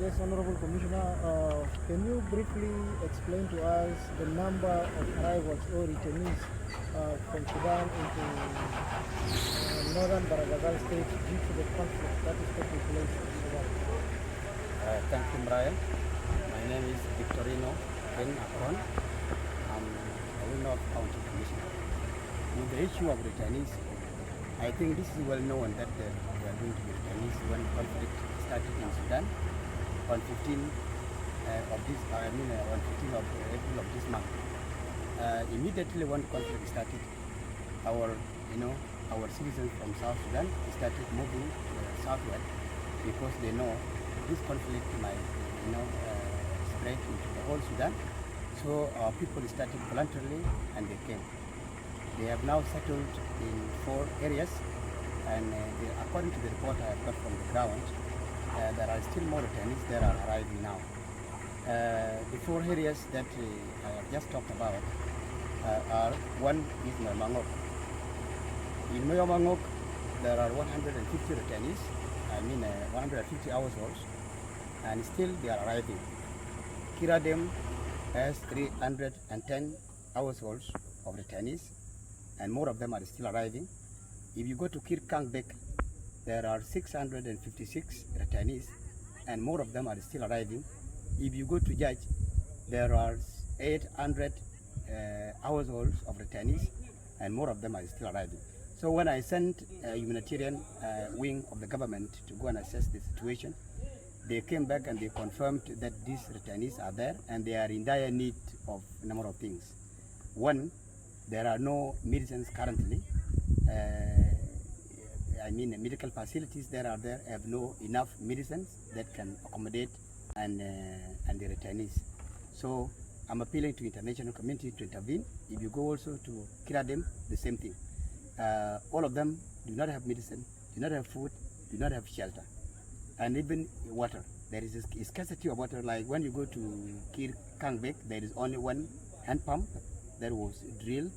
Yes, Honorable Commissioner, can you briefly explain to us the number of arrivals or returnees from Sudan into northern Baragazal state due to the conflict that is taking place in Sudan? Thank you, Brian. My name is Victorino Ken Akoon. I'm a North County Commissioner. With the issue of returnees, I think this is well known that there are going to be returnees when conflict started in Sudan on 15 of this, on 15 of April of this month. Immediately when conflict started, our citizens from South Sudan started moving southward because they know this conflict might, spread into the whole Sudan. So our people started voluntarily and they came. They have now settled in 4 areas, and according to the report I have got from the ground, there are still more returnees that are arriving now. The 4 areas that I have just talked about are, one is Moyamangok. In Moyamangok, there are 150 returnees, 150 households, and still they are arriving. Kiradem has 310 households of returnees, and more of them are still arriving. If you go to Kirkangbek, there are 656 returnees, and more of them are still arriving. If you go to Judge, there are 800 households of returnees, and more of them are still arriving. So when I sent a humanitarian wing of the government to go and assess the situation, they came back and they confirmed that these returnees are there and they are in dire need of a number of things. One, there are no medicines currently. Medical facilities that are there have no enough medicines that can accommodate and the returnees. So I'm appealing to international community to intervene. If you go also to Kiradem, the same thing. All of them do not have medicine, do not have food, do not have shelter, and even water. There is a scarcity of water. Like when you go to Kangbek, there is only one hand pump that was drilled,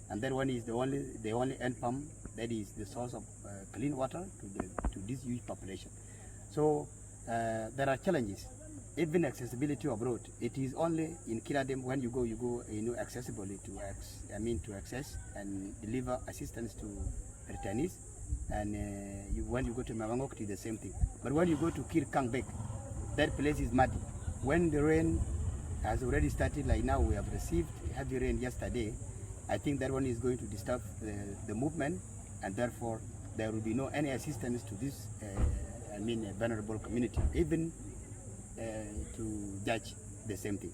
and that one is the only hand pump that is the source of clean water to this huge population. So there are challenges. Even accessibility of road. It is only in Kiradem when you go accessibly to access and deliver assistance to returnees. And when you go to Mawangok, it is the same thing. But when you go to Kangbek, that place is muddy. When the rain has already started, like now we have received heavy rain yesterday, I think that one is going to disturb the movement, and therefore there will be no any assistance to this vulnerable community, even to Judge the same thing.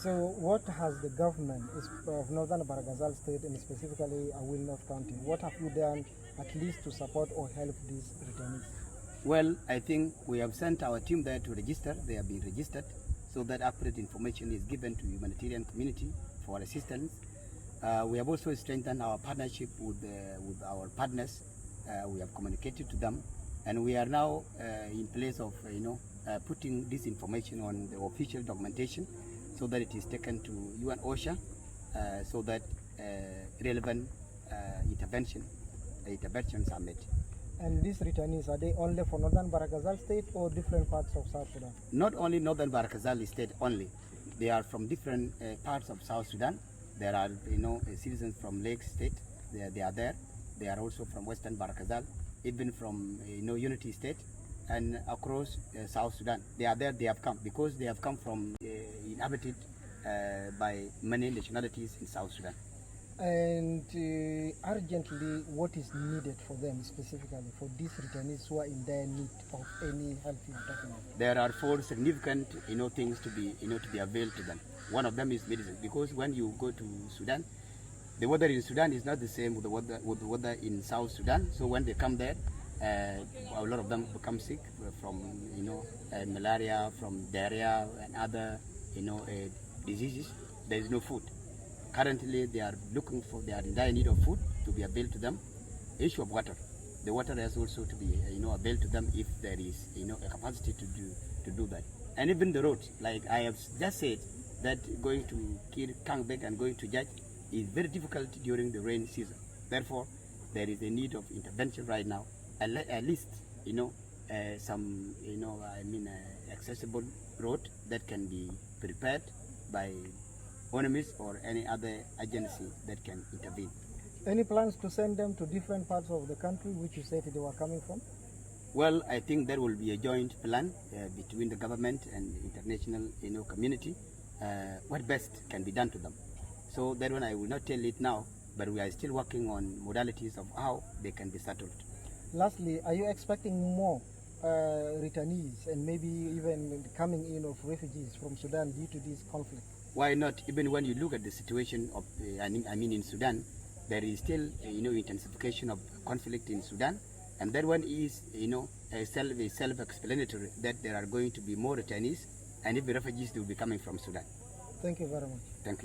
So what has the government of Northern Baragazal state and specifically Awil North County, what have you done at least to support or help these returnees? Well, I think we have sent our team there to register. They have been registered so that accurate information is given to humanitarian community for assistance. We have also strengthened our partnership with our partners. We have communicated to them, and we are now in place of putting this information on the official documentation so that it is taken to UN OSHA so that relevant interventions are made. And these returnees, are they only for Northern Baragazal state or different parts of South Sudan? Not only Northern Baragazal state only. They are from different parts of South Sudan. There are citizens from Lake State. They are there. They are also from Western Baragazal, even from Unity State, and across South Sudan. They are there. They have come because they have come from inhabited by many nationalities in South Sudan. And urgently, what is needed for them specifically, for these returnees who are in their need of any help you are talking about? There are 4 significant things to be availed to them. One of them is medicine, because when you go to Sudan, the weather in Sudan is not the same with the weather in South Sudan. So when they come there, a lot of them become sick from malaria, from diarrhea, and other diseases. There is no food. Currently, they are in dire need of food to be availed to them. The issue of water. The water has also to be availed to them if there is a capacity to do that. And even the roads, like I have just said, that going to Kangbek and going to Judge is very difficult during the rain season. Therefore, there is a need of intervention right now. At least some accessible road that can be prepared by UNMIS or any other agency that can intervene. Any plans to send them to different parts of the country which you said they were coming from? Well, I think there will be a joint plan between the government and international community, what best can be done to them. So that one I will not tell it now, but we are still working on modalities of how they can be settled. Lastly, are you expecting more returnees and maybe even coming in of refugees from Sudan due to this conflict? Why not? Even when you look at the situation of, in Sudan, there is still, intensification of conflict in Sudan, and that one is, self-explanatory that there are going to be more returnees, and if the refugees will be coming from Sudan. Thank you very much. Thank you.